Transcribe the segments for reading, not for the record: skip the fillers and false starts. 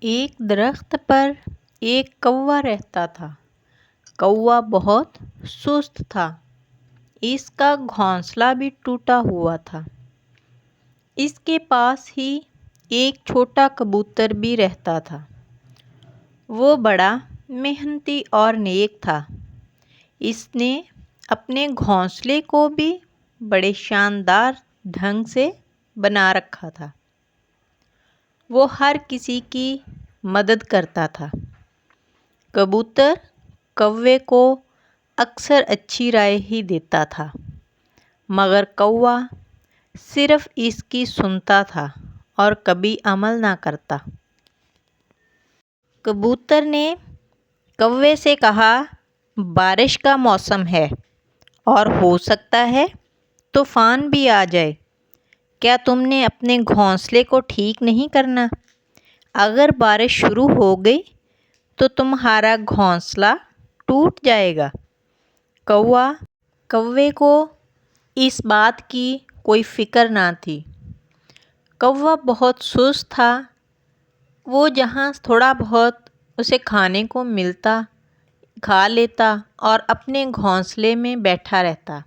ایک درخت پر ایک کوا رہتا تھا۔ کوا بہت سست تھا۔ اس کا گھونسلہ بھی ٹوٹا ہوا تھا۔ اس کے پاس ہی ایک چھوٹا کبوتر بھی رہتا تھا۔ وہ بڑا محنتی اور نیک تھا۔ اس نے اپنے گھونسلے کو بھی بڑے شاندار ڈھنگ سے بنا رکھا تھا۔ وہ ہر کسی کی مدد کرتا تھا۔ کبوتر کوے کو اکثر اچھی رائے ہی دیتا تھا، مگر کوا صرف اس کی سنتا تھا اور کبھی عمل نہ کرتا۔ کبوتر نے کوے سے کہا، بارش کا موسم ہے اور ہو سکتا ہے طوفان بھی آ جائے۔ کیا تم نے اپنے گھونسلے کو ٹھیک نہیں کرنا؟ اگر بارش شروع ہو گئی تو تمہارا گھونسلہ ٹوٹ جائے گا۔ کوے کو اس بات کی کوئی فکر نہ تھی۔ کوا بہت سست تھا۔ وہ جہاں تھوڑا بہت اسے کھانے کو ملتا کھا لیتا اور اپنے گھونسلے میں بیٹھا رہتا۔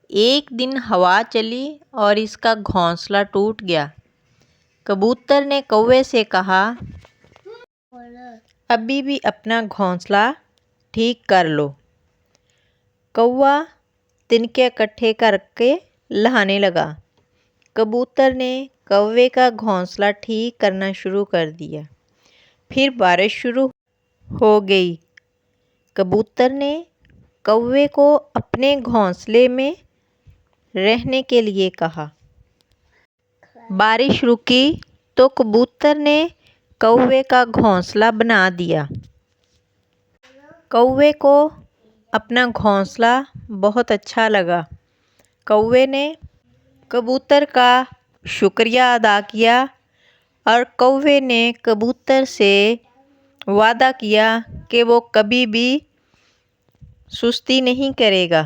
ایک دن ہوا چلی اور اس کا گھونسلہ ٹوٹ گیا۔ کبوتر نے کوے سے کہا، ابھی بھی اپنا گھونسلہ ٹھیک کر لو۔ کوا تنکے اکٹھے کر کے لانے لگا۔ کبوتر نے کوے کا گھونسلہ ٹھیک کرنا شروع کر دیا۔ پھر بارش شروع ہو گئی۔ کبوتر نے کوے کو اپنے گھونسلے میں رہنے کے لیے کہا۔ بارش رکی تو کبوتر نے کوے کا گھونسلہ بنا دیا۔ کوے کو اپنا گھونسلہ بہت اچھا لگا۔ کوے نے کبوتر کا شکریہ ادا کیا اور کوے نے کبوتر سے وعدہ کیا کہ وہ کبھی بھی سستی نہیں کرے گا۔